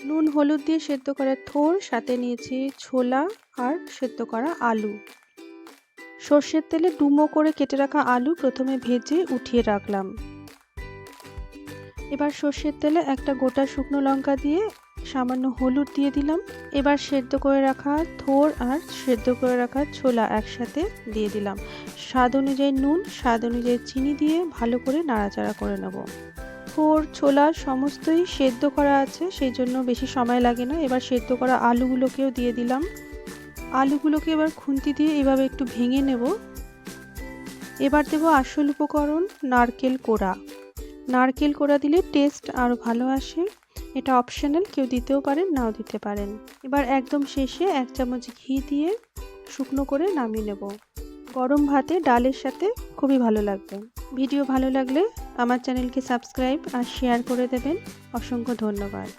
নুন হলুদ দিয়ে সেদ্ধ করা থোড়, সাথে নিয়েছি ছোলা আর সেদ্ধ করা আলু। সর্ষের তেলে ডুমো করে কেটে রাখা আলু প্রথমে ভেজে উঠিয়ে রাখলাম। এবার সর্ষের তেলে একটা গোটা শুকনো লঙ্কা দিয়ে সামান্য হলুদ দিয়ে দিলাম। এবার সেদ্ধ করে রাখা থোড় আর সেদ্ধ করে রাখা ছোলা একসাথে দিয়ে দিলাম। স্বাদ অনুযায়ী নুন, স্বাদ অনুযায়ী চিনি দিয়ে ভালো করে নাড়াচাড়া করে নেব। থোড় ছোলা সমস্তই সেদ্ধ করা আছে, সেই জন্য বেশি সময় লাগে না। এবার সেদ্ধ করা আলুগুলোকেও দিয়ে দিলাম। আলুগুলোকে এবার খুন্তি দিয়ে এভাবে একটু ভেঙে নেব। এবার দেব আসল উপকরণ, নারকেল কোড়া। নারকেল কোড়া দিলে টেস্ট আরও ভালো আসে। এটা অপশনাল, কেউ দিতেও পারেন, নাও দিতে পারেন। এবার একদম শেষে 1 চামচ ঘি দিয়ে শুকনো করে নামিয়ে নেব। গরম ভাতে ডালের সাথে খুবই ভালো লাগবে। ভিডিও ভালো লাগলে আমার চ্যানেলকে সাবস্ক্রাইব আর শেয়ার করে দেবেন। অসংখ্য ধন্যবাদ।